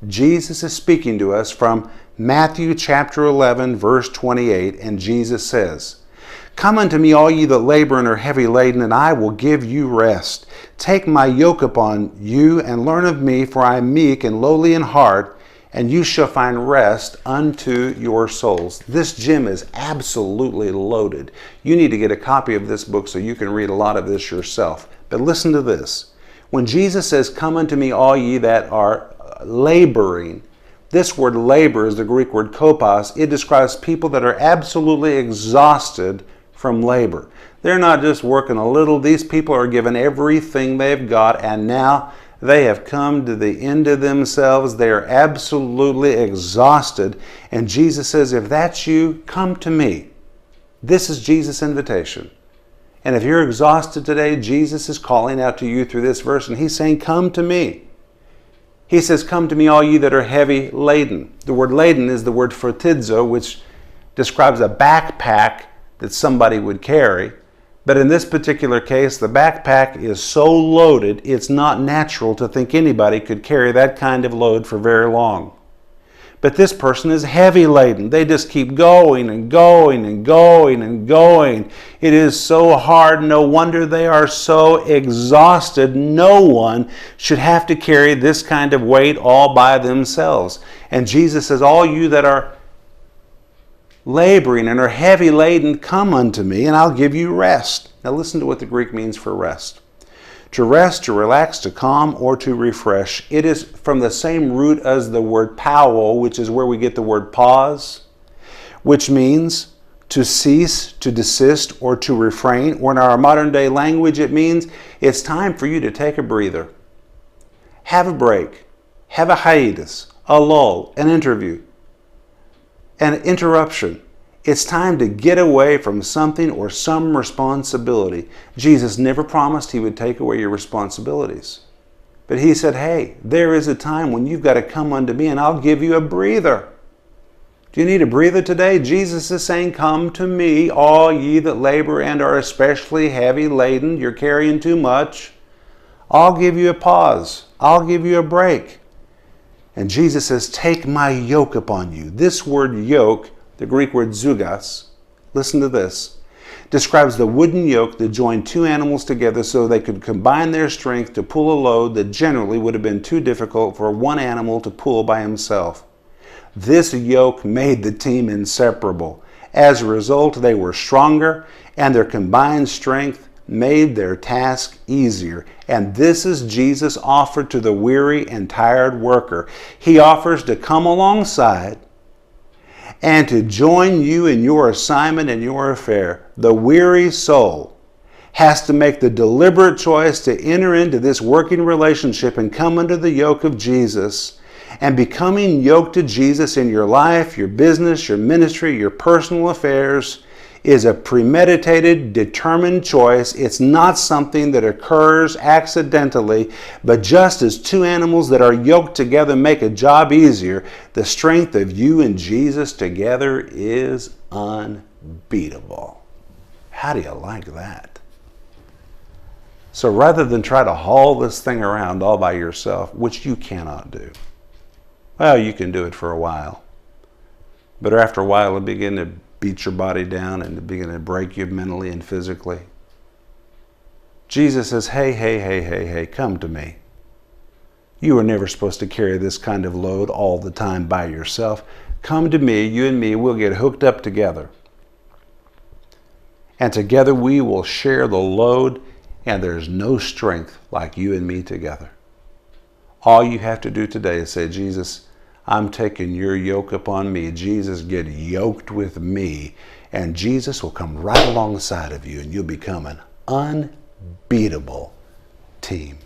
Jesus is speaking to us from Matthew chapter 11, verse 28, and Jesus says, "Come unto me, all ye that labor and are heavy laden, and I will give you rest. Take my yoke upon you, and learn of me, for I am meek and lowly in heart, and you shall find rest unto your souls." This gem is absolutely loaded. You need to get a copy of this book so you can read a lot of this yourself. But listen to this. When Jesus says, "Come unto me, all ye that are laboring," this word labor is the Greek word kopos. It describes people that are absolutely exhausted from labor. They're not just working a little. These people are given everything they've got, and now they have come to the end of themselves. They are absolutely exhausted. And Jesus says, if that's you, come to me. This is Jesus' invitation. And if you're exhausted today, Jesus is calling out to you through this verse, and he's saying, come to me. He says, come to me, all ye that are heavy laden. The word laden is the word fortizo, which describes a backpack that somebody would carry. But in this particular case, the backpack is so loaded, it's not natural to think anybody could carry that kind of load for very long. But this person is heavy laden. They just keep going and going and going and going. It is so hard. No wonder they are so exhausted. No one should have to carry this kind of weight all by themselves. And Jesus says, all you that are laboring and are heavy laden, come unto me, and I'll give you rest. Now listen to what the Greek means for rest. To rest, to relax, to calm, or to refresh. It is from the same root as the word pauo, which is where we get the word pause, which means to cease, to desist, or to refrain. Or in our modern day language, it means it's time for you to take a breather. Have a break. Have a hiatus, a lull, an interview, an interruption. It's time to get away from something or some responsibility. Jesus never promised he would take away your responsibilities. But he said, hey, there is a time when you've got to come unto me and I'll give you a breather. Do you need a breather today? Jesus is saying, come to me, all ye that labor and are especially heavy laden. You're carrying too much. I'll give you a pause. I'll give you a break. And Jesus says, take my yoke upon you. This word yoke, the Greek word zougas, listen to this, describes the wooden yoke that joined two animals together so they could combine their strength to pull a load that generally would have been too difficult for one animal to pull by himself. This yoke made the team inseparable. As a result, they were stronger, and their combined strength made their task easier. And this is Jesus' offer to the weary and tired worker. He offers to come alongside and to join you in your assignment and your affair. The weary soul has to make the deliberate choice to enter into this working relationship and come under the yoke of Jesus. And becoming yoked to Jesus in your life, your business, your ministry, your personal affairs is a premeditated, determined choice. It's not something that occurs accidentally, but just as two animals that are yoked together make a job easier, the strength of you and Jesus together is unbeatable. How do you like that? So rather than try to haul this thing around all by yourself, which you cannot do, well, you can do it for a while, but after a while it'll begin to beat your body down and begin to break you mentally and physically. Jesus says, hey, come to me. You were never supposed to carry this kind of load all the time by yourself. Come to me, you and me, we'll get hooked up together. And together we will share the load, and there's no strength like you and me together. All you have to do today is say, Jesus, I'm taking your yoke upon me. Jesus, get yoked with me. And Jesus will come right alongside of you and you'll become an unbeatable team.